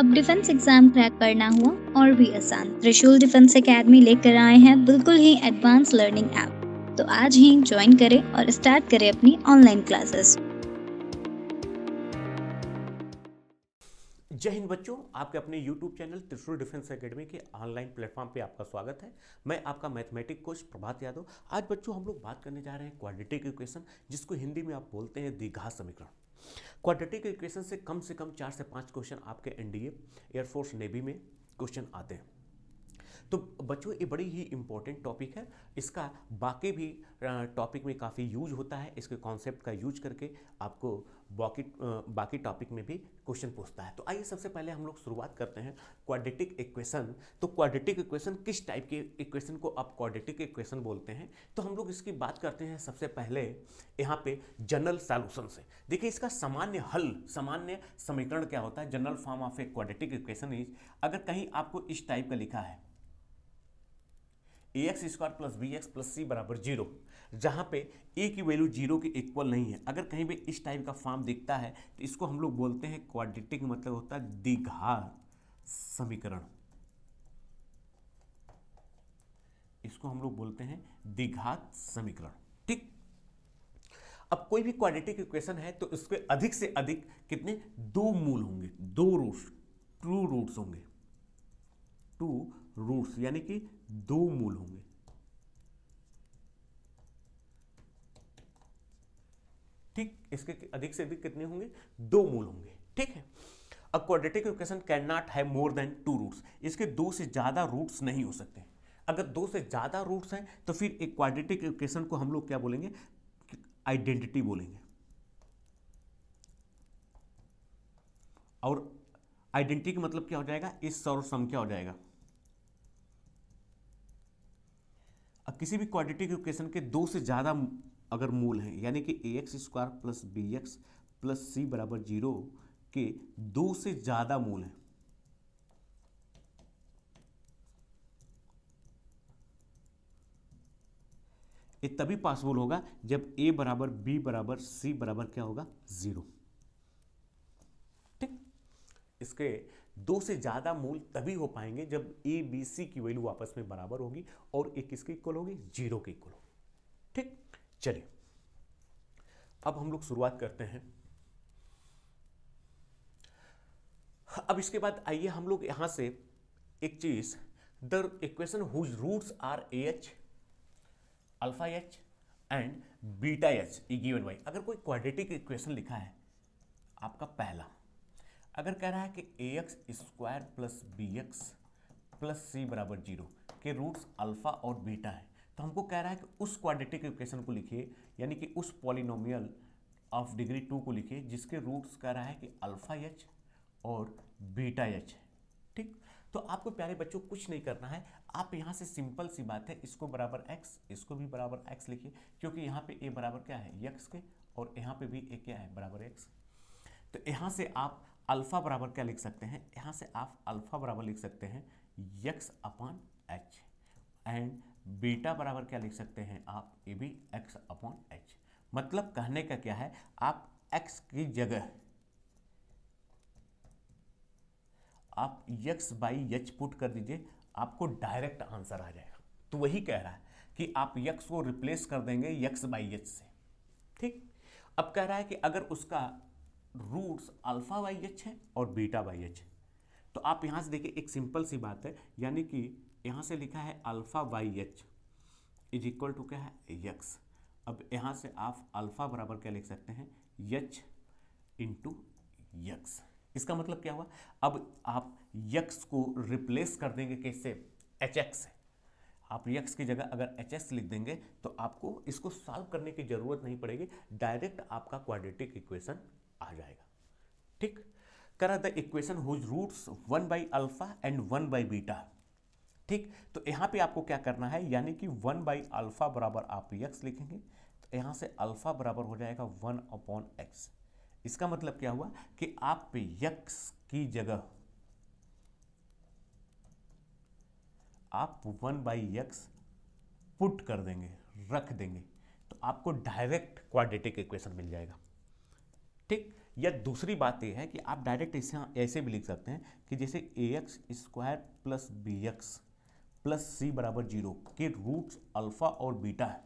अब defence exam crack करना हुआ और भी आसान। त्रिशूल डिफेंस एकेडमी लेकर आए हैं बिल्कुल ही एडवांस लर्निंग ऐप। तो आज ही ज्वाइन करें और स्टार्ट करें अपनी ऑनलाइन क्लासेस। जय हिंद बच्चों, आपके अपने YouTube चैनल त्रिशूल डिफेंस एकेडमी के ऑनलाइन प्लेटफॉर्म पे आपका स्वागत है। मैं आपका मैथमेटिक कोच प्रभात यादव। आज बच्चों हम लोग बात करने जा रहे हैं क्वाड्रेटिक इक्वेशन, जिसको हिंदी में आप बोलते हैं द्विघात समीकरण। क्वाड्रेटिक इक्वेशन से कम 4 से 5 क्वेश्चन आपके एनडीए, एयरफोर्स, नेवी में क्वेश्चन आते हैं। तो बच्चों ये बड़ी ही इंपॉर्टेंट टॉपिक है। इसका बाकी भी टॉपिक में काफ़ी यूज होता है। इसके कॉन्सेप्ट का यूज करके आपको बाकी टॉपिक में भी क्वेश्चन पूछता है। तो आइए सबसे पहले हम लोग शुरुआत करते हैं क्वाड्रेटिक इक्वेशन। तो क्वाड्रेटिक इक्वेशन किस टाइप के इक्वेशन को आप क्वाड्रेटिक इक्वेशन बोलते हैं, तो हम लोग इसकी बात करते हैं सबसे पहले यहाँ पे जनरल सॉल्यूशन से। देखिए इसका सामान्य हल, सामान्य समीकरण क्या होता है। General form of a quadratic equation is, अगर कहीं आपको इस टाइप का लिखा है ax square plus b x plus c बराबर 0, जहां पे a की वैल्यू 0 के इक्वल नहीं है, अगर कहीं भी इस टाइप का फॉर्म दिखता है तो इसको हम लोग बोलते हैं क्वाड्रेटिक, मतलब होता है द्विघात समीकरण। इसको हम लोग बोलते हैं द्विघात समीकरण। ठीक, अब कोई भी क्वाड्रेटिक इक्वेशन है तो इसके अधिक से अधिक कितने, दो मूल होंगे, दो रूट्स, टू रूट्स होंगे, टू रूट्स यानी कि दो मूल होंगे। ठीक, इसके अधिक से अधिक कितने होंगे, दो मूल होंगे। ठीक है, अब quadratic equation can not have more than two roots, इसके दो से ज्यादा रूट्स नहीं हो सकते। अगर दो से ज्यादा रूट्स हैं तो फिर एक क्वाड्रेटिक इक्वेशन को हम लोग क्या बोलेंगे, आइडेंटिटी बोलेंगे। और आइडेंटिटी का मतलब क्या हो जाएगा, इस और सम क्या हो जाएगा। अब किसी भी क्वाड्रेटिक इक्वेशन के दो से ज्यादा अगर मूल हैं, यानी कि a x square plus b x plus c बराबर 0 के दो से ज्यादा मूल हैं, ये तभी पॉसिबल होगा जब a बराबर b बराबर c बराबर क्या होगा, 0। ठीक, इसके दो से ज्यादा मूल तभी हो पाएंगे जब a b c की वैल्यू आपस में बराबर होगी और एक किसके इक्वल होगी, 0 के इक्वल होगी। ठीक, चलिए अब हम लोग शुरुआत करते हैं। अब इसके बाद आइए हम लोग यहां से एक चीज, the equation whose roots are a h, alpha h and beta h e given by. अगर कोई क्वाड्रेटिक इक्वेशन लिखा है आपका पहला, अगर कह रहा है कि a x square plus b x plus c बराबर 0 के रूट्स अल्फा और बीटा है, तो हमको कह रहा है कि उस क्वाड्रेटिक इक्वेशन को लिखिए, यानी कि उस पॉलिनोमियल ऑफ डिग्री 2 को लिखिए जिसके रूट्स कह रहा है कि अल्फा एच और बीटा एच है। ठीक, तो आपको प्यारे बच्चों कुछ नहीं करना है, आप यहाँ से सिंपल सी बात है, इसको बराबर x, इसको भी बराबर x लिखिए, क्योंकि यहाँ पे a बराबर क्या है, x के, और यहाँ पे भी a क्या है, बराबर x। तो यहाँ से आप अल्फा बराबर क्या लिख सकते हैं, यहाँ से आप अल्फा बराबर लिख सकते हैं x upon h, and beta बराबर क्या लिख सकते हैं आप, ये भी x अपॉन h। मतलब कहने का क्या है, आप x की जगह आप x बाई एच पुट कर दीजिए, आपको डायरेक्ट आंसर आ जाएगा। तो वही कह रहा है कि आप x को रिप्लेस कर देंगे x बाई एच से। ठीक, अब कह रहा है कि अगर उसका रूट्स अल्फा बाई एच है और बीटा बाई एच है, तो आप यहां से देखिए एक सिंपल सी बात है, यानी कि यहां से लिखा है alpha by h is equal to क्या है, x। अब यहां से आप अल्फा बराबर क्या लिख सकते हैं, h इंटू एक्स। इसका मतलब क्या हुआ, अब आप x को रिप्लेस कर देंगे कैसे, hx से। आप x की जगह अगर hs लिख देंगे तो आपको इसको सॉल्व करने की जरूरत नहीं पड़ेगी, डायरेक्ट आपका क्वाड्रेटिक इक्वेशन आ जाएगा। ठीक, करा the equation whose roots 1 by alpha and 1 by beta. ठीक, तो यहां पे आपको क्या करना है, यानी कि 1 बाई अल्फा बराबर आप x लिखेंगे, तो यहां से अल्फा बराबर हो जाएगा 1 अपॉन x। इसका मतलब क्या हुआ कि आप x की जगह आप 1 बाई एक्स पुट कर देंगे, रख देंगे, तो आपको डायरेक्ट क्वाड्रेटिक इक्वेशन मिल जाएगा। ठीक, या दूसरी बात यह है कि आप डायरेक्ट ऐसे भी लिख सकते हैं कि जैसे ax square plus bx plus c बराबर 0 के रूट्स अल्फा और बीटा है।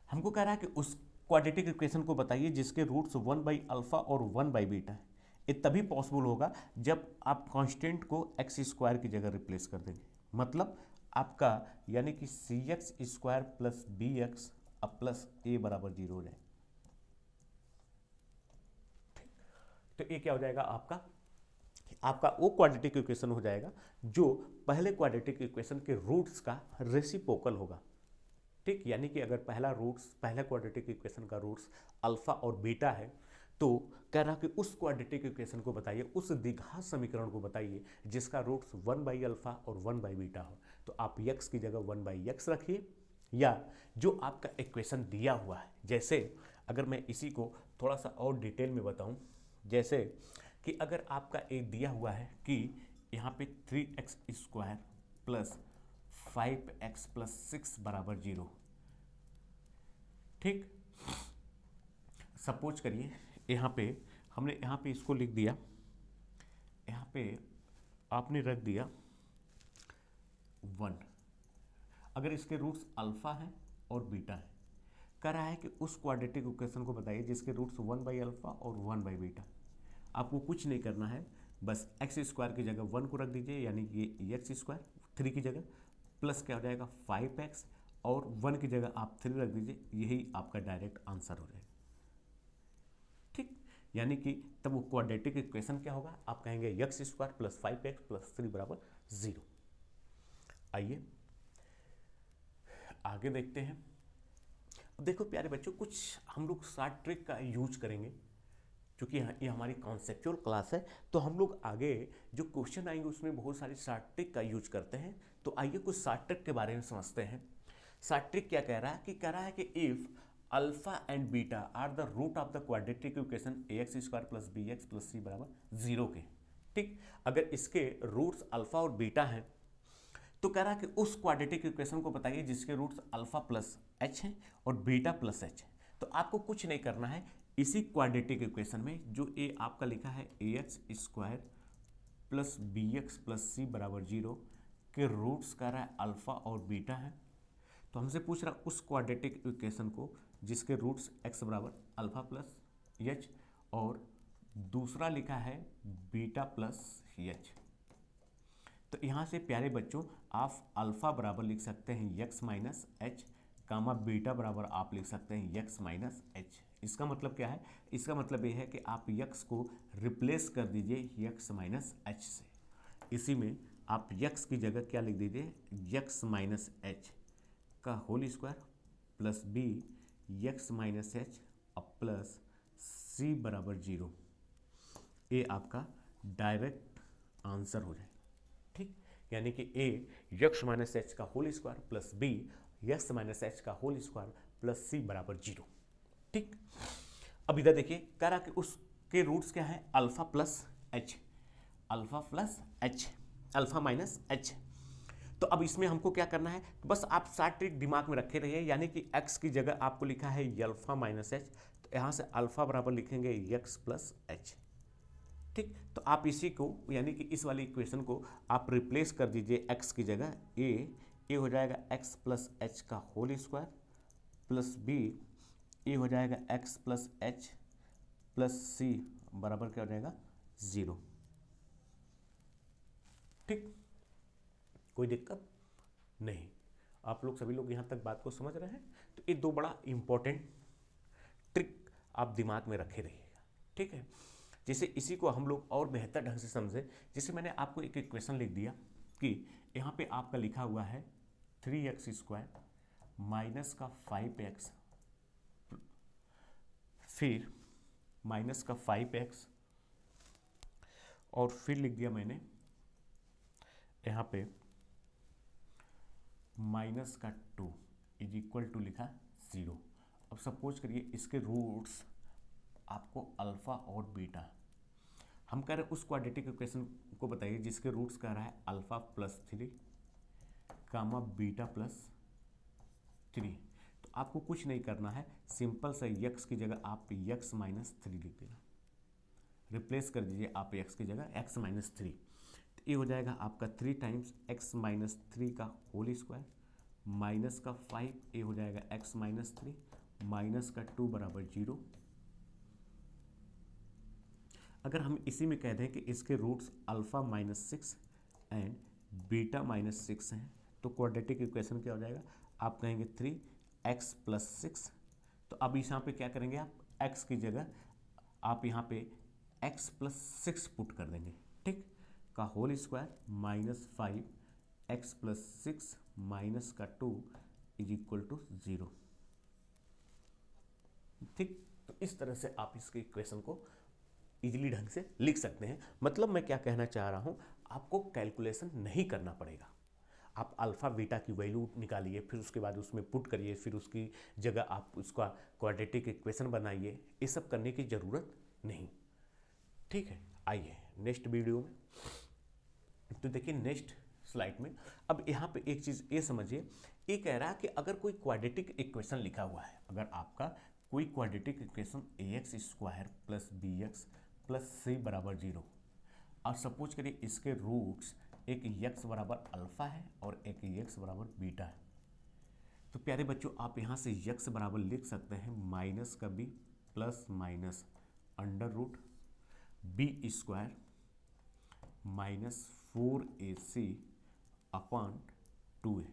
हमको कह रहा है कि उस क्वाड्रेटिक इक्वेशन को बताइए जिसके रूट्स 1 बाई अल्फा और 1 बाई बीटा है। ये तभी पॉसिबल होगा जब आप कांस्टेंट को एक्स स्क्वायर की जगह रिप्लेस कर देंगे, मतलब आपका यानी कि c x square plus b x अब प्लस ए बराबर 0 हो जाए। तो ये क्या हो जाएगा आपका वो क्वाड्रेटिक इक्वेशन हो जाएगा जो पहले क्वाड्रेटिक इक्वेशन के रूट्स का रेसिप्रोकल होगा। ठीक, यानी कि अगर पहला क्वाड्रेटिक इक्वेशन का रूट्स अल्फा और बीटा है तो कह रहा कि उस क्वाड्रेटिक इक्वेशन को बताइए, उस द्विघात समीकरण को बताइए जिसका रूट्स 1 बाई अल्फा और 1 बाई बीटा हो। तो आप x की जगह 1 बाई एक्स रखिए, या जो आपका इक्वेशन दिया हुआ है, जैसे अगर मैं इसी को थोड़ा सा और डिटेल में बताऊं, जैसे कि अगर आपका एक दिया हुआ है कि यहाँ पे 3x square plus 5x plus 6 बराबर 0। ठीक, सपोज करिए यहाँ पे इसको लिख दिया, यहाँ पे आपने रख दिया 1। अगर इसके रूट्स अल्फा हैं और बीटा है, कह रहा है कि उस क्वाड्रेटिक इक्वेशन को बताइए जिसके रूट्स 1 बाई अल्फा और 1 बाई बीटा। आपको कुछ नहीं करना है, बस एक्स स्क्वायर की जगह 1 को रख दीजिए, यानी कि ये एक्स स्क्वायर 3 की जगह प्लस क्या हो जाएगा 5x और 1 की जगह आप 3 रख दीजिए, यही आपका डायरेक्ट आंसर हो जाएगा। ठीक, यानी कि तब वो क्वाड्रेटिक इक्वेशन क्या होगा, आप कहेंगे x square plus 5x plus 3 बराबर 0। आइए आगे देखते हैं। अब देखो प्यारे बच्चों, कुछ हम लोग शॉर्ट ट्रिक का यूज करेंगे, क्योंकि ये हमारी कॉन्सेप्चुअल क्लास है, तो हम लोग आगे जो क्वेश्चन आएंगे उसमें बहुत सारी शॉर्ट ट्रिक का यूज करते हैं। तो आइए कुछ शॉर्ट ट्रिक के बारे में समझते हैं। शॉर्ट ट्रिक क्या कह रहा है कि if alpha and beta are the root of the quadratic equation ax square plus b x plus c बराबर 0 के। ठीक, अगर इसके रूट्स अल्फा और बीटा हैं तो कह रहा है कि उस क्वाड्रेटिक इक्वेशन को बताइए जिसके रूट्स अल्फा प्लस एच हैं और बीटा प्लस एच है। तो आपको कुछ नहीं करना है, इसी क्वाड्रेटिक इक्वेशन में जो ए आपका लिखा है ax square plus b x plus c बराबर 0 के रूट्स कह रहा है अल्फा और बीटा है, तो हमसे पूछ रहा उस क्वाड्रेटिक इक्वेशन को जिसके रूट्स x बराबर अल्फा प्लस एच और दूसरा लिखा है बीटा प्लस एच। तो यहाँ से प्यारे बच्चों आप अल्फा बराबर लिख सकते हैं x माइनस एच, कामा बीटा बराबर आप लिख सकते हैं x माइनस एच। इसका मतलब क्या है, इसका मतलब ये है कि आप x को रिप्लेस कर दीजिए x माइनस एच से। इसी में आप x की जगह क्या लिख दीजिए, x माइनस एच का whole square plus b x minus h अब प्लस सी बराबर 0। ये आपका डायरेक्ट आंसर हो जाए। ठीक, यानी कि ए एक्स माइनस एच का whole square plus b x minus h का होल स्क्वायर प्लस सी बराबर 0। ठीक, अब इधर देखिए कह रहा कि उसके रूट्स क्या है alpha plus H, alpha plus H, alpha minus H. तो अब इसमें हमको क्या करना है, बस आप शॉर्ट ट्रिक दिमाग में रखे रहिए, यानी कि x की जगह आपको लिखा है अल्फा माइनस एच, तो यहाँ से अल्फा बराबर लिखेंगे x प्लस एच। ठीक, तो आप इसी को यानी कि इस वाली इक्वेशन को आप रिप्लेस कर दीजिए x की जगह, ए हो जाएगा x प्लस एच का होल स्क्वायर प्लस बी ए हो जाएगा x plus H plus c बराबर क्या हो जाएगा 0। ठीक, कोई दिक्कत नहीं, आप लोग सभी लोग यहाँ तक बात को समझ रहे हैं। तो ये दो बड़ा इंपॉर्टेंट ट्रिक आप दिमाग में रखे रहिएगा। ठीक है, जैसे इसी को हम लोग और बेहतर ढंग से समझे, जैसे मैंने आपको एक इक्वेशन लिख दिया कि यहाँ पे आपका लिखा हुआ है 3x स्क्वायर माइनस का 5x फिर माइनस का 5x और फिर लिख दिया मैंने यहाँ पे माइनस का 2 इज इक्वल टू लिखा 0। अब सपोज करिए इसके रूट्स आपको अल्फा और बीटा, हम कह रहे हैं उस क्वाड्रेटिक इक्वेशन को बताइए जिसके रूट्स कह रहा है अल्फा प्लस 3 कामा बीटा प्लस 3। तो आपको कुछ नहीं करना है, सिंपल सा x की जगह आप x माइनस 3 लिख देना। रिप्लेस कर दीजिए आप x की जगह x माइनस 3, तो ये हो जाएगा आपका 3 टाइम्स x माइनस 3 का होल स्क्वायर माइनस का 5, ये हो जाएगा x माइनस 3 माइनस का 2 बराबर 0। अगर हम इसी में कह दें कि इसके roots alpha minus 6 and beta minus 6 हैं, तो क्वाड्रेटिक इक्वेशन क्या हो जाएगा, आप कहेंगे 3x प्लस 6। तो अब यहाँ पे क्या करेंगे, आप x की जगह आप यहाँ पे x प्लस 6 पुट कर देंगे, ठीक, का whole square minus 5x plus 6 minus का 2 इज इक्वल टू 0, ठीक। तो इस तरह से आप इसके इक्वेशन को इजीली ढंग से लिख सकते हैं। मतलब मैं क्या कहना चाह रहा हूँ, आपको कैलकुलेशन नहीं करना पड़ेगा। आप अल्फ़ा बीटा की वैल्यू निकालिए, फिर उसके बाद उसमें पुट करिए, फिर उसकी जगह आप उसका क्वाड्रेटिक इक्वेशन बनाइए, ये सब करने की ज़रूरत नहीं, ठीक है। आइए नेक्स्ट वीडियो में, तो देखिए नेक्स्ट स्लाइड में अब यहाँ पे एक चीज़ ये समझिए, ये कह रहा है कि अगर कोई क्वाड्रेटिक इक्वेशन लिखा हुआ है, अगर आपका कोई quadratic equation ax square plus b x plus c बराबर 0, और सपोज करिए इसके रूट्स एक x बराबर अल्फ़ा है और एक x बराबर बीटा है, तो प्यारे बच्चों आप यहाँ से x बराबर लिख सकते हैं माइनस का b plus minus under root b square minus 4ac upon 2a।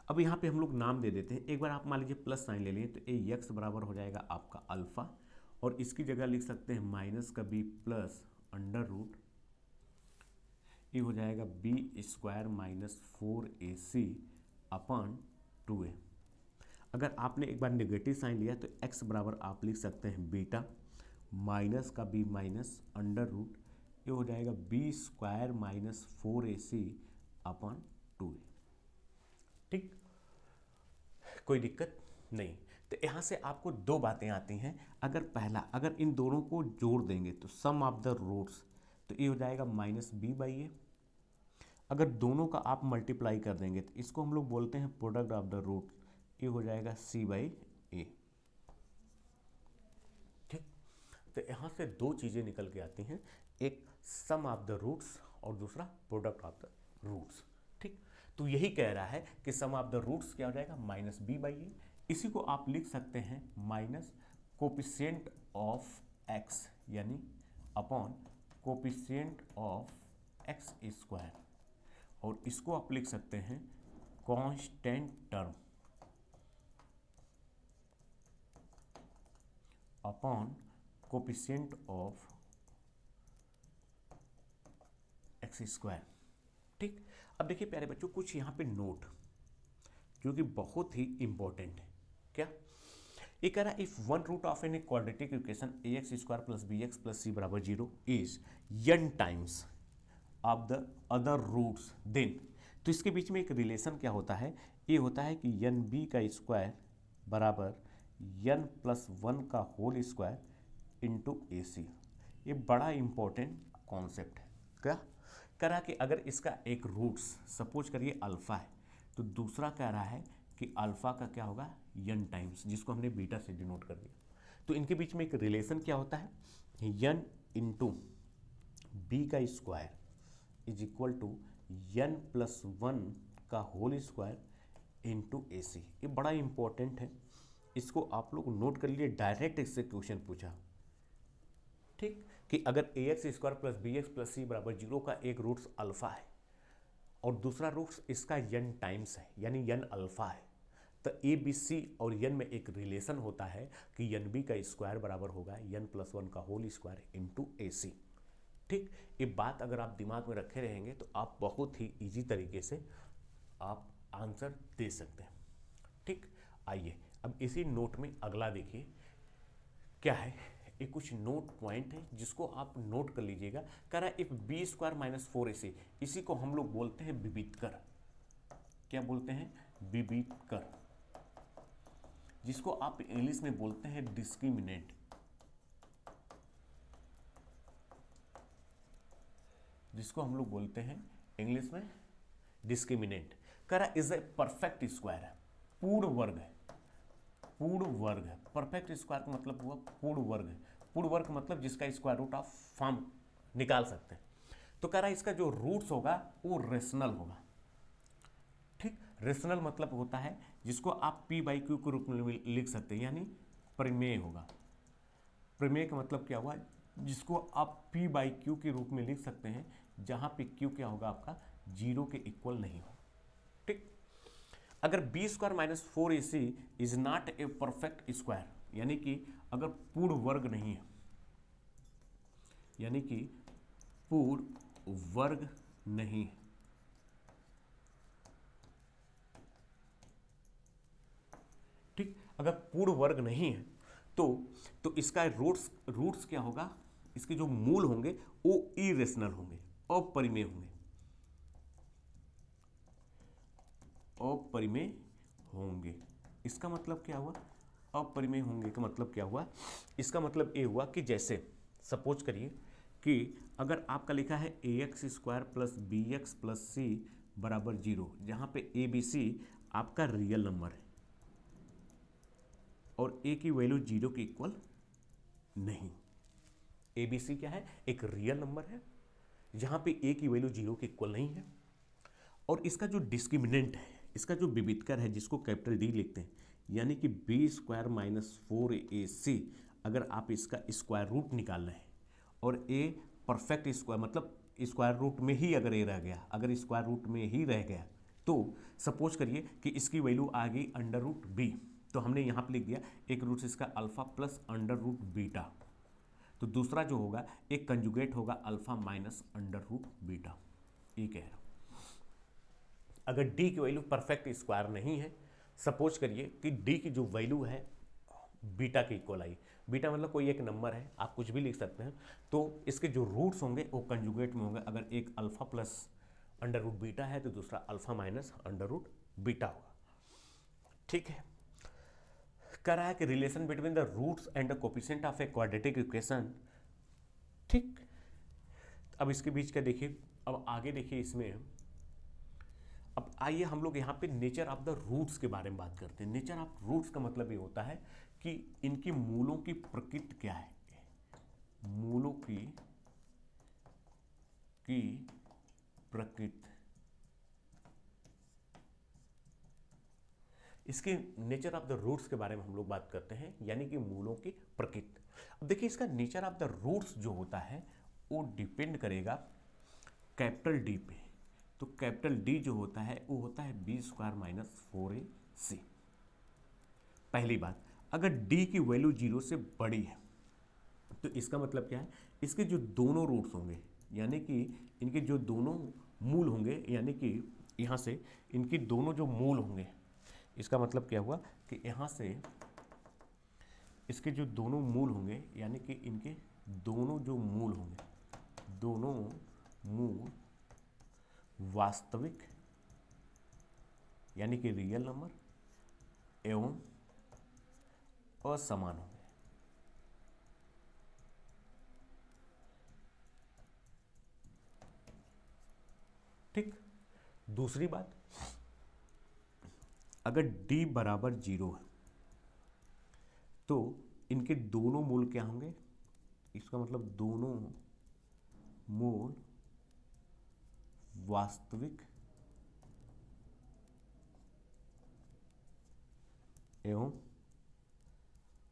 अब यहाँ पे हम लोग नाम दे देते हैं, एक बार आप मान लीजिए प्लस साइन ले लिए, तो ये x बराबर हो जाएगा आपका अल्फ़ा, और इसकी जगह लिख सकते हैं माइनस का b प्लस अंडर रूट, ये हो जाएगा B square minus 4ac upon 2a। अगर आपने एक बार नेगेटिव साइन लिया तो x बराबर आप लिख सकते हैं बीटा माइनस का b माइनस अंडर रूट, ये हो जाएगा B square minus 4ac upon 2a, ठीक, कोई दिक्कत नहीं। तो यहाँ से आपको दो बातें आती हैं। अगर पहला, अगर इन दोनों को जोड़ देंगे तो सम ऑफ द रूट्स, तो ये हो जाएगा माइनस बी बाई ए। अगर दोनों का आप मल्टीप्लाई कर देंगे तो इसको हम लोग बोलते हैं प्रोडक्ट ऑफ द रूट, ये हो जाएगा सी बाई ए, ठीक। तो यहाँ से दो चीज़ें निकल के आती हैं, एक सम ऑफ द रूट्स और दूसरा प्रोडक्ट ऑफ द रूट्स, ठीक। तो यही कह रहा है कि सम ऑफ द रूट्स क्या हो जाएगा माइनस बी बाई ए। इसी को आप लिख सकते हैं माइनस कोपिशिएंट ऑफ एक्स यानी upon coefficient of x square, और इसको आप लिख सकते हैं constant term upon coefficient of x square, ठीक। अब देखिए प्यारे बच्चों, कुछ यहाँ पे नोट जो कि बहुत ही इंपॉर्टेंट है। क्या ये कह रहा है, if one root of an quadratic equation ax square plus b x plus c बराबर 0 is n times of the other roots then, तो इसके बीच में एक रिलेशन क्या होता है, ये होता है कि एन बी का स्क्वायर बराबर n प्लस 1 का whole square into a c. ये बड़ा इंपॉर्टेंट कॉन्सेप्ट है। क्या कह रहा है कि अगर इसका एक रूट्स सपोज करिए अल्फ़ा है, तो दूसरा कह रहा है कि अल्फ़ा का क्या होगा n टाइम्स, जिसको हमने बीटा से डिनोट कर दिया। तो इनके बीच में एक रिलेशन क्या होता है, n इंटू बी का square is equal to n plus 1 का whole square into a c. ये बड़ा इंपॉर्टेंट है, इसको आप लोग नोट कर लिए, डायरेक्ट इससे क्वेश्चन पूछा, ठीक, कि अगर ax square plus b x plus c बराबर 0 का एक रूट्स अल्फ़ा है और दूसरा रूट्स इसका n टाइम्स है यानी n अल्फ़ा है, तो ए बी सी और n में एक रिलेशन होता है कि एन बी का स्क्वायर बराबर होगा n प्लस 1 का होल स्क्वायर इंटू ए सी, ठीक। ये बात अगर आप दिमाग में रखे रहेंगे तो आप बहुत ही इजी तरीके से आप आंसर दे सकते हैं, ठीक। आइए अब इसी नोट में अगला देखिए क्या है, ये कुछ नोट पॉइंट है जिसको आप नोट कर लीजिएगा। कह रहा है if B square minus 4ac, इसी को हम लोग बोलते हैं विविधकर। क्या बोलते हैं, विविधकर, जिसको आप इंग्लिश में बोलते हैं डिस्क्रिमिनेंट, जिसको हम लोग बोलते हैं इंग्लिश में डिस्क्रिमिनेंट। कह रहा इज ए परफेक्ट स्क्वायर है, पूर्ण वर्ग है, पूर्ण वर्ग है। परफेक्ट स्क्वायर का मतलब हुआ पूर्ण वर्ग है, पूर्ण वर्ग मतलब जिसका स्क्वायर रूट आप फॉर्म निकाल सकते हैं। तो कह रहा है इसका जो रूट्स होगा वो रेशनल होगा। ठीक, रेशनल मतलब होता है जिसको आप पी बाई क्यू के रूप में लिख सकते हैं, यानी प्रमेय होगा। प्रमेय का मतलब क्या हुआ, जिसको आप पी बाई क्यू के रूप में लिख सकते हैं, जहां पे क्यू क्या होगा आपका 0 के इक्वल नहीं हो। ठीक, अगर b square minus 4ac is not a perfect square, यानी कि अगर पूर्ण वर्ग नहीं है, यानी कि पूर्ण वर्ग नहीं है, ठीक, अगर पूर्ण वर्ग नहीं है तो इसका रूट्स क्या होगा, इसके जो मूल होंगे वो इरेशनल होंगे, अपरिमेय होंगे, अपरिमेय होंगे। इसका मतलब क्या हुआ, अपरिमेय होंगे का मतलब क्या हुआ, इसका मतलब ये हुआ कि जैसे सपोज करिए कि अगर आपका लिखा है ax square plus b x plus c बराबर 0, जहाँ पे ए बी सी आपका रियल नंबर है और ए की वैल्यू 0 के इक्वल नहीं। ए बी सी क्या है, एक रियल नंबर है जहाँ पे ए की वैल्यू 0 के इक्वल नहीं है, और इसका जो डिस्क्रिमिनेंट है, इसका जो विविधकर है जिसको कैपिटल डी लिखते हैं, यानी कि बी स्क्वायर माइनस 4ac, अगर आप इसका स्क्वायर रूट निकाल रहे हैं और ए परफेक्ट स्क्वायर मतलब स्क्वायर रूट में ही अगर ए रह गया, अगर स्क्वायर रूट में ही रह गया तो सपोज करिए कि इसकी वैल्यू आ गई अंडर रूट बी, तो हमने यहाँ पे लिख दिया एक रूट से इसका alpha plus under root beta, तो दूसरा जो होगा एक कंजुगेट होगा alpha minus under root beta. ये कह रहा हूँ अगर d की वैल्यू परफेक्ट स्क्वायर नहीं है, सपोज करिए कि d की जो वैल्यू है बीटा के इक्वल आई, बीटा मतलब कोई एक नंबर है, आप कुछ भी लिख सकते हैं, तो इसके जो रूट्स होंगे वो कंजुगेट में होंगे। अगर एक alpha plus under root beta है तो दूसरा alpha minus under root beta होगा। ठीक है, कह रहा है कि relation between the roots and the coefficient of a quadratic equation. ठीक, अब इसके बीच का देखिए, अब आगे देखिए इसमें, अब आइए हम लोग यहाँ पे नेचर ऑफ द रूट्स के बारे में बात करते हैं। नेचर ऑफ रूट्स का मतलब ये होता है कि इनकी मूलों की प्रकृति क्या है, मूलों की प्रकृति, इसके नेचर ऑफ द रूट्स के बारे में हम लोग बात करते हैं, यानी कि मूलों की प्रकृति। अब देखिए इसका नेचर ऑफ द रूट्स जो होता है वो डिपेंड करेगा कैपिटल डी पे। तो कैपिटल डी जो होता है वो होता है बी स्क्वायर माइनस 4ac। पहली बात, अगर डी की वैल्यू 0 से बड़ी है तो इसका मतलब क्या है, इसके जो दोनों रूट्स होंगे, यानी कि इनके जो दोनों मूल होंगे, यानी कि यहाँ से इनके दोनों जो मूल होंगे, इसका मतलब क्या हुआ कि यहाँ से इसके जो दोनों मूल होंगे, यानी कि इनके दोनों जो मूल होंगे, दोनों मूल वास्तविक यानी कि रियल नंबर एवं असमान होंगे। ठीक, दूसरी बात, अगर d बराबर 0 है तो इनके दोनों मूल क्या होंगे, इसका मतलब दोनों मूल वास्तविक एवं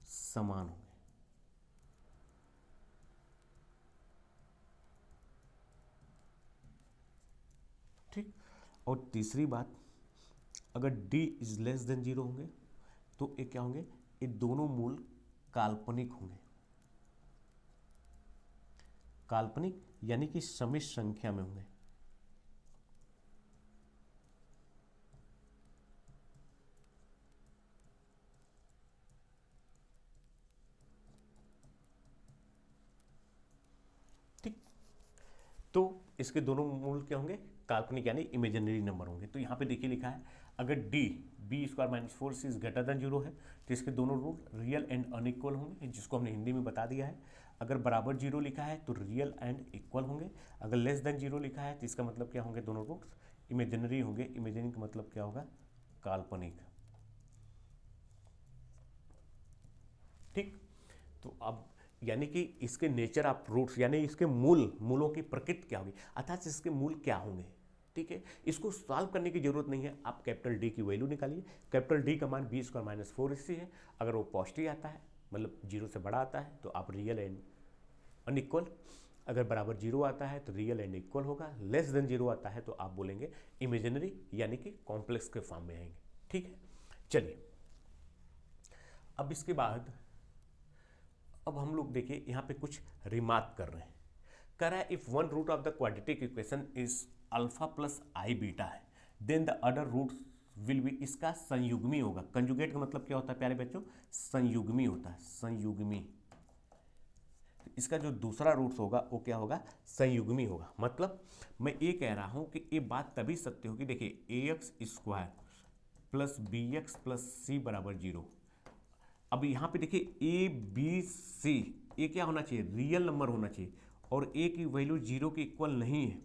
समान होंगे। ठीक, और तीसरी बात, अगर d इज लेस देन 0 होंगे तो ये क्या होंगे, ये दोनों मूल काल्पनिक होंगे। काल्पनिक यानी कि समिश्र संख्या में होंगे। ठीक, तो इसके दोनों मूल क्या होंगे, काल्पनिक यानी इमेजिनरी नंबर होंगे। तो यहाँ पे देखिए लिखा है अगर d b square minus 4c is greater than 0 है तो इसके दोनों रूट रियल एंड अनइक्वल होंगे, जिसको हमने हिंदी में बता दिया है। अगर बराबर 0 लिखा है तो रियल एंड इक्वल होंगे। अगर लेस देन 0 लिखा है तो इसका मतलब क्या होंगे, दोनों रूट्स इमेजिनरी होंगे। इमेजिनरी का मतलब क्या होगा, काल्पनिक। ठीक, तो अब यानी कि इसके नेचर ऑफ रूट्स, यानी इसके मूलों की प्रकृति क्या होगी, अर्थात इसके मूल क्या होंगे। ठीक है, इसको सॉल्व करने की जरूरत नहीं है, आप कैपिटल डी की वैल्यू निकालिए। कैपिटल डी का मान b² - 4ac है। अगर वो पॉजिटिव आता है, मतलब 0 से बड़ा आता है, तो आप रियल एंड अनइक्वल। अगर बराबर 0 आता है तो रियल एंड इक्वल होगा। लेस देन 0 आता है तो आप बोलेंगे इमेजिनरी, यानी कि कॉम्प्लेक्स के फॉर्म में आएंगे। ठीक है, चलिए अब इसके बाद अब हम लोग देखिए यहाँ पे कुछ रिमार्क कर रहे हैं। कह रहा है if one root of the quadratic equation is alpha plus i beta है, then the other root will be, इसका संयुग्मी होगा। कंजुगेट का मतलब क्या होता है प्यारे बच्चों, संयुग्मी होता है, संयुग्मी। इसका जो दूसरा रूट्स होगा वो क्या होगा, संयुग्मी होगा। मतलब मैं ये कह रहा हूं कि ये बात तभी सत्य होगी, देखिए ax² plus bx plus c बराबर 0। अब यहाँ पे देखिए ए बी सी, ये क्या होना चाहिए, रियल नंबर होना चाहिए, और ए की वैल्यू 0 के इक्वल नहीं है।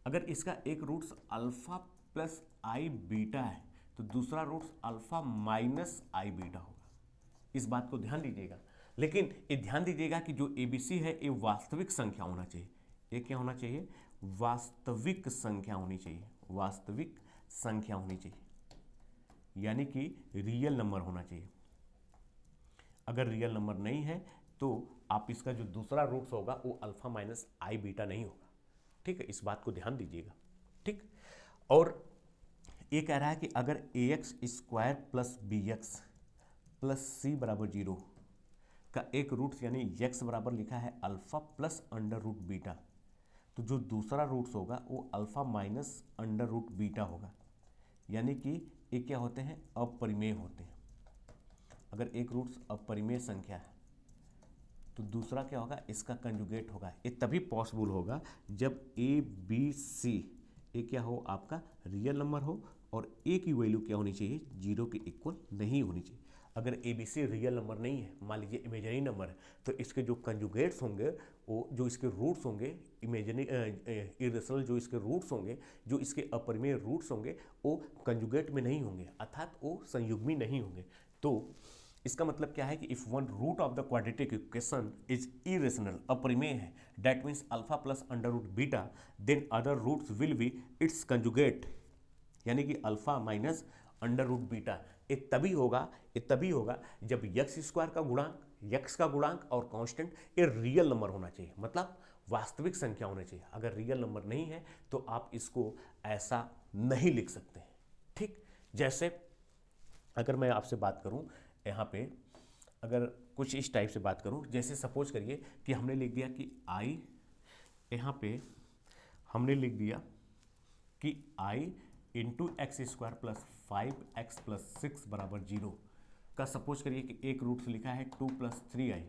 अगर इसका एक roots alpha plus i beta है तो दूसरा रूट्स अल्फा माइनस आई बीटा होगा। इस बात को ध्यान दीजिएगा, लेकिन ये ध्यान दीजिएगा कि जो ABC है ये वास्तविक संख्या होना चाहिए। ये क्या होना चाहिए, वास्तविक संख्या होनी चाहिए, वास्तविक संख्या होनी चाहिए, यानी कि रियल नंबर होना चाहिए। अगर रियल नंबर नहीं है तो आप इसका जो दूसरा रूट्स होगा वो अल्फा माइनस आई बीटा नहीं होगा। ठीक है, इस बात को ध्यान दीजिएगा। ठीक, और ये कह रहा है कि अगर ax² plus bx plus c बराबर 0 का एक रूट्स, यानी x बराबर लिखा है alpha plus under root beta, तो जो दूसरा रूट्स होगा वो alpha minus under root beta होगा, यानी कि ये क्या होते हैं, अपरिमेय होते हैं। अगर एक रूट्स अपरिमेय संख्या है तो दूसरा क्या होगा, इसका कंजुगेट होगा। ये तभी पॉसिबल होगा जब ए बी सी ये क्या हो, आपका रियल नंबर हो, और ए की वैल्यू क्या होनी चाहिए, 0 के इक्वल नहीं होनी चाहिए। अगर a b c real number नहीं है, मान लीजिए इमेजिनरी नंबर है, तो इसके जो कंजुगेट्स होंगे, वो जो इसके रूट्स होंगे, इमेजिनरी इरेशनल जो इसके रूट्स होंगे, जो इसके अपरिमेय रूट्स होंगे, वो कंजुगेट में नहीं होंगे, अर्थात वो संयुग्मी नहीं होंगे। तो इसका मतलब क्या है कि if one root of the quadratic equation is irrational, अपरिमेय है, that means alpha plus under root beta, then other roots will be its conjugate, यानी कि alpha minus under root beta. ये तभी होगा जब x² का गुणांक, x का गुणांक और कांस्टेंट ये रियल नंबर होना चाहिए, मतलब वास्तविक संख्या होना चाहिए। अगर रियल नंबर नहीं है तो आप इसको ऐसा नहीं लिख सकते। ठीक, जैसे अगर मैं आपसे बात करूं यहाँ पे, अगर कुछ इस टाइप से बात करूं, जैसे सपोज करिए कि हमने लिख दिया कि i, यहाँ पे हमने लिख दिया कि i into x² plus 5x plus 6 बराबर 0 का सपोज करिए कि एक रूट्स लिखा है 2 प्लस 3i,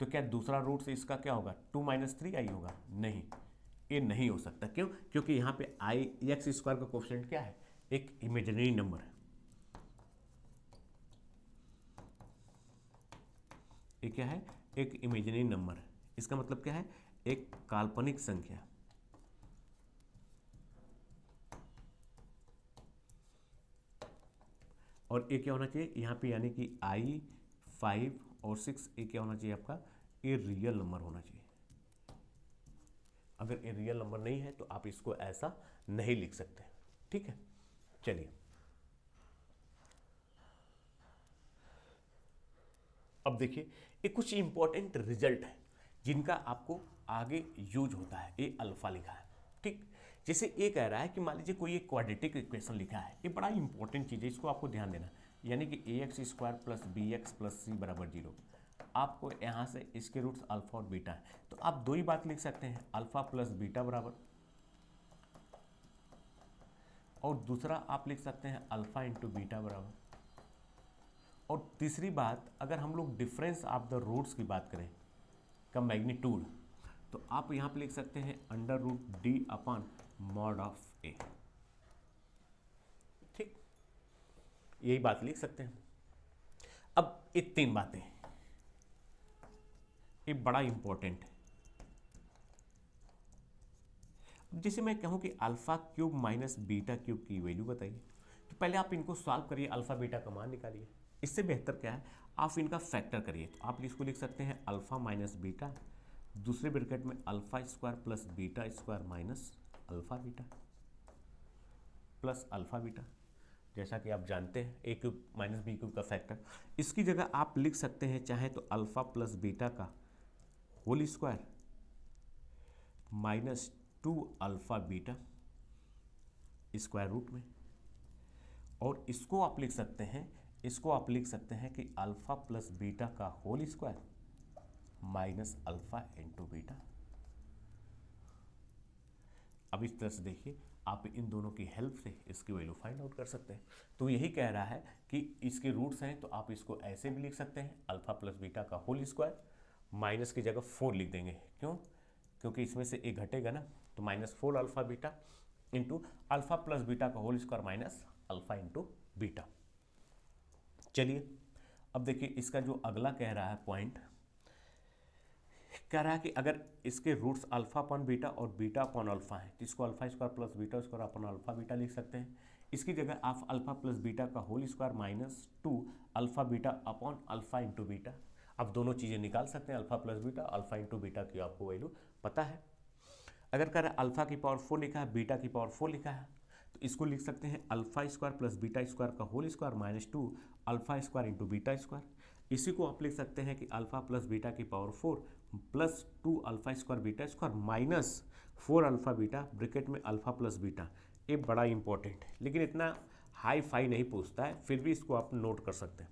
तो क्या दूसरा रूट्स इसका क्या होगा, 2 माइनस 3i होगा? नहीं, ये नहीं हो सकता। क्यों? क्योंकि यहाँ पे x² का कोफिशिएंट क्या है, एक इमेजिनरी नंबर है। ये क्या है, एक इमेजिनरी नंबर है। इसका मतलब क्या है, एक काल्पनिक संख्या। और ये क्या होना चाहिए यहाँ पे, यानी कि i, 5 और 6, ये क्या होना चाहिए आपका, ये रियल नंबर होना चाहिए। अगर ये रियल नंबर नहीं है तो आप इसको ऐसा नहीं लिख सकते। ठीक है, चलिए अब देखिए ये कुछ इंपॉर्टेंट रिजल्ट है जिनका आपको आगे यूज होता है। ये अल्फा लिखा है, ठीक, जैसे ये कह रहा है कि मान लीजिए कोई एक क्वाड्रेटिक इक्वेशन लिखा है, ये बड़ा इंपॉर्टेंट चीज़ है, इसको आपको ध्यान देना, यानी कि ax² plus bx plus c बराबर 0। आपको यहाँ से इसके रूट्स अल्फा और बीटा है, तो आप दो ही बात लिख सकते हैं, अल्फा प्लस बीटा बराबर, और दूसरा आप लिख सकते हैं अल्फा इंटू बीटा बराबर। और तीसरी बात, अगर हम लोग डिफरेंस ऑफ द रूट्स की बात करें का मैग्नीट्यूड, तो आप यहाँ पे लिख सकते हैं under root d upon mod of a। ठीक, यही बात लिख सकते हैं। अब ये तीन बातें, ये बड़ा इंपॉर्टेंट है। अब जैसे मैं कहूँ कि alpha cube minus beta cube की वैल्यू बताइए, तो पहले आप इनको सॉल्व करिए, अल्फा बीटा का मान निकालिए। इससे बेहतर क्या है, आप इनका फैक्टर करिए। तो आप इसको लिख सकते हैं अल्फा माइनस बीटा, दूसरे ब्रैकेट में alpha square plus beta square minus alpha beta plus alpha beta. जैसा कि आप जानते हैं a cube minus b cube का फैक्टर। इसकी जगह आप लिख सकते हैं चाहे तो अल्फा प्लस बीटा का whole square minus 2 alpha beta square root में, और इसको आप लिख सकते हैं, इसको आप लिख सकते हैं कि अल्फा प्लस बीटा का whole square minus alpha into beta. अब इस तरह से देखिए, आप इन दोनों की हेल्प से इसकी वैल्यू फाइंड आउट कर सकते हैं। तो यही कह रहा है कि इसके रूट्स हैं, तो आप इसको ऐसे भी लिख सकते हैं अल्फा प्लस बीटा का होल स्क्वायर, माइनस की जगह 4 लिख देंगे। क्यों? क्योंकि इसमें से एक घटेगा ना, तो minus 4 alpha beta into alpha plus beta का whole square minus alpha into beta. चलिए अब देखिए, इसका जो अगला कह रहा है पॉइंट, कह रहा है कि अगर इसके रूट्स अल्फा अपॉन बीटा और बीटा अपॉन अल्फा है, तो इसको alpha square plus beta square upon alpha beta लिख सकते हैं। इसकी जगह आप अल्फा प्लस बीटा का whole square minus 2 alpha beta upon alpha into beta. अब दोनों चीज़ें निकाल सकते हैं, alpha plus beta, alpha into beta की आपको वैल्यू पता है। अगर कह रहा है अल्फा की पावर 4 लिखा है, बीटा की पावर 4 लिखा है, तो इसको लिख सकते हैं alpha square plus beta square का whole square minus 2 alpha square into beta square. इसी को आप लिख सकते हैं कि अल्फा प्लस बीटा की पावर 4 प्लस 2 alpha square beta square minus 4 alpha beta bracket में अल्फा प्लस बीटा। ये बड़ा इंपॉर्टेंट है, लेकिन इतना हाई फाई नहीं पूछता है, फिर भी इसको आप नोट कर सकते हैं।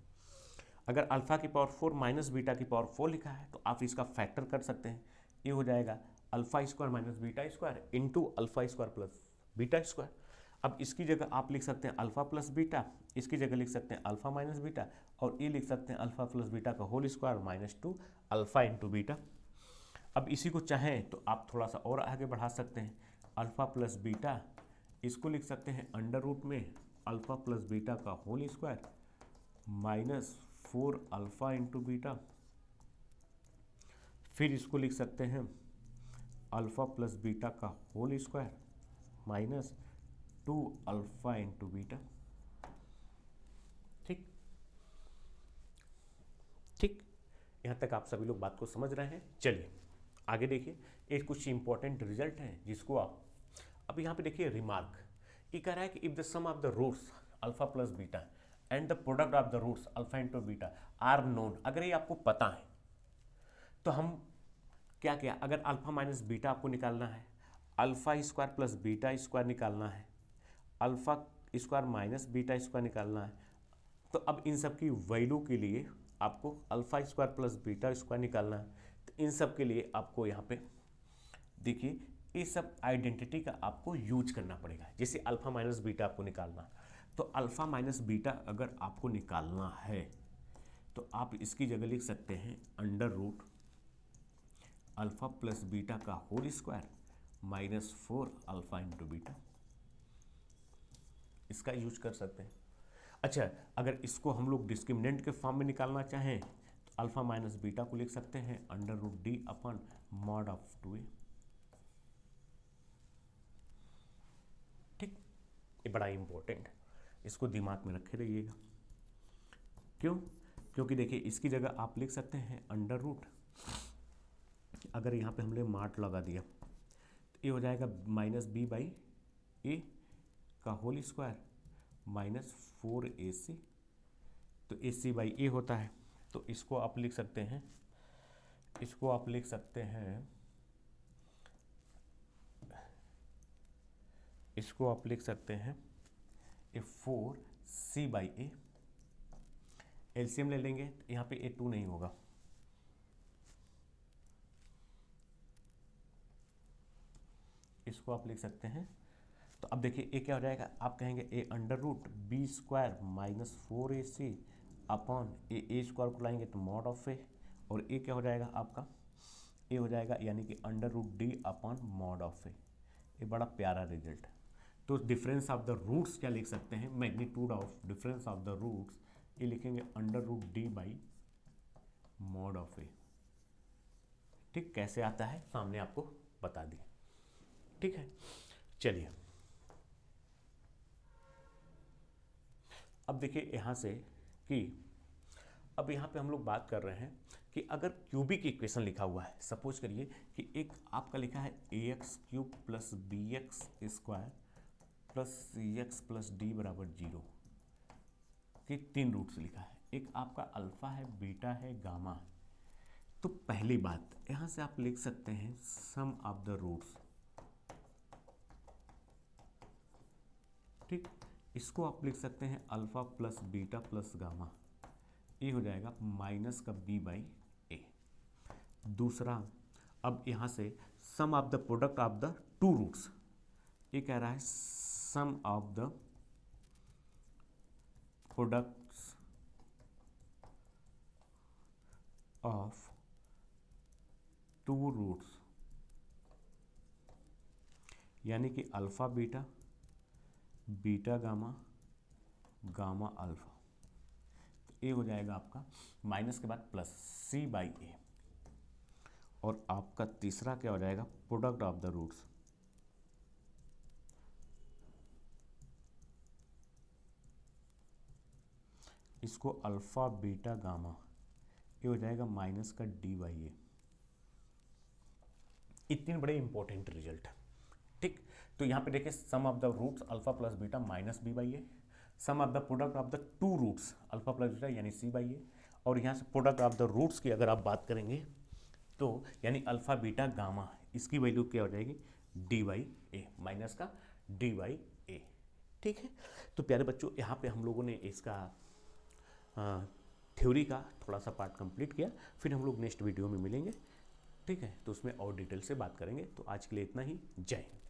अगर अल्फा की पावर 4 माइनस बीटा की पावर 4 लिखा है, तो आप इसका फैक्टर कर सकते हैं। ये हो जाएगा alpha square minus beta square into alpha square plus beta square. अब इसकी जगह आप लिख सकते हैं अल्फा प्लस बीटा, इसकी जगह लिख सकते हैं अल्फा माइनस बीटा, और ये लिख सकते हैं अल्फा प्लस बीटा का whole square minus 2 alpha into beta. अब इसी को चाहें तो आप थोड़ा सा और आगे बढ़ा सकते हैं, अल्फा प्लस बीटा, इसको लिख सकते हैं अंडर रूट में अल्फा प्लस बीटा का whole square minus 4 alpha into beta. फिर इसको लिख सकते हैं अल्फा प्लस बीटा का whole square minus 2 alpha into beta. ठीक ठीक, यहाँ तक आप सभी लोग बात को समझ रहे हैं। चलिए आगे देखिए, एक कुछ इंपॉर्टेंट रिजल्ट है जिसको आप अब यहाँ पे देखिए रिमार्क। ये कह रहा है कि if the sum of the roots alpha plus beta and the product of the roots alpha into beta are known, अगर ये आपको पता है तो हम क्या किया, अगर अल्फा माइनस बीटा आपको निकालना है, alpha square plus beta square निकालना है, alpha square minus beta square निकालना है, तो अब इन सब की वैल्यू के लिए आपको alpha square plus beta square निकालना है। तो इन सब के लिए आपको यहाँ पे देखिए, ये सब आइडेंटिटी का आपको यूज करना पड़ेगा। जैसे अल्फा माइनस बीटा आपको निकालना, तो अल्फा माइनस बीटा अगर आपको निकालना है तो आप इसकी जगह लिख सकते हैं under root alpha plus beta का whole square minus 4 alpha into beta, इसका यूज कर सकते हैं। अच्छा, अगर इसको हम लोग डिस्क्रिमिनेंट के फॉर्म में निकालना चाहें तो अल्फा माइनस बीटा को लिख सकते हैं under root d upon mod of 2a। ठीक, ये बड़ा इंपॉर्टेंट है, इसको दिमाग में रखे रहिएगा। क्यों? क्योंकि देखिए इसकी जगह आप लिख सकते हैं अंडर रूट, अगर यहाँ पे हमने मार्ट लगा दिया तो ये हो जाएगा माइनस बी बाई ए का होल स्क्वायर माइनस 4ac, तो ac बाई ए होता है, तो इसको आप लिख सकते हैं, इसको आप लिख सकते हैं, इसको आप लिख सकते हैं ये 4c बाई ए। एलसीएम ले लेंगे तो यहाँ पे ए 2 नहीं होगा, इसको आप लिख सकते हैं। तो अब देखिए ए क्या हो जाएगा, आप कहेंगे a under root b square minus 4ac upon a square को लाएंगे तो मॉड ऑफ ए, और ए क्या हो जाएगा आपका, ए हो जाएगा यानी कि under root d upon mod of a. ये बड़ा प्यारा रिजल्ट है। तो डिफरेंस ऑफ द रूट्स क्या लिख सकते हैं, magnitude of difference of the roots, ये लिखेंगे under root d by mod of a. ठीक, कैसे आता है सामने आपको बता दिए। ठीक है, चलिए अब देखिए यहाँ से कि अब यहाँ पे हम लोग बात कर रहे हैं कि अगर क्यूबिक इक्वेशन लिखा हुआ है, सपोज करिए कि एक आपका लिखा है ax³ plus bx² plus cx plus d बराबर 0 के 3 रूट्स लिखा है। एक आपका अल्फा है, बीटा है, गामा है। तो पहली बात यहाँ से आप लिख सकते हैं सम ऑफ द रूट्स, ठीक। इसको आप लिख सकते हैं alpha plus beta plus gamma, ये हो जाएगा माइनस का b/a। दूसरा, अब यहाँ से sum of the product of the two roots, ये कह रहा है sum of the products of two roots, यानी कि alpha beta, beta gamma, gamma alpha. तो ये हो जाएगा आपका माइनस के बाद प्लस c/a। और आपका तीसरा क्या हो जाएगा, प्रोडक्ट ऑफ द रूट्स, इसको अल्फा बीटा गामा, ये हो जाएगा माइनस का d/a। इतने बड़े इंपॉर्टेंट रिजल्ट, ठीक। तो यहाँ पे देखिए sum of the roots alpha plus beta minus b/a, sum of the product of the two roots alpha plus beta यानी c/a। और यहाँ से प्रोडक्ट ऑफ द रूट्स की अगर आप बात करेंगे तो यानी अल्फा बीटा गामा, इसकी वैल्यू क्या हो जाएगी, d/a, माइनस का d/a, ठीक है। तो प्यारे बच्चों, यहाँ पे हम लोगों ने इसका थ्योरी का थोड़ा सा पार्ट कंप्लीट किया। फिर हम लोग नेक्स्ट वीडियो में मिलेंगे, ठीक है। तो उसमें और डिटेल से बात करेंगे। तो आज के लिए इतना ही। जय हिंद।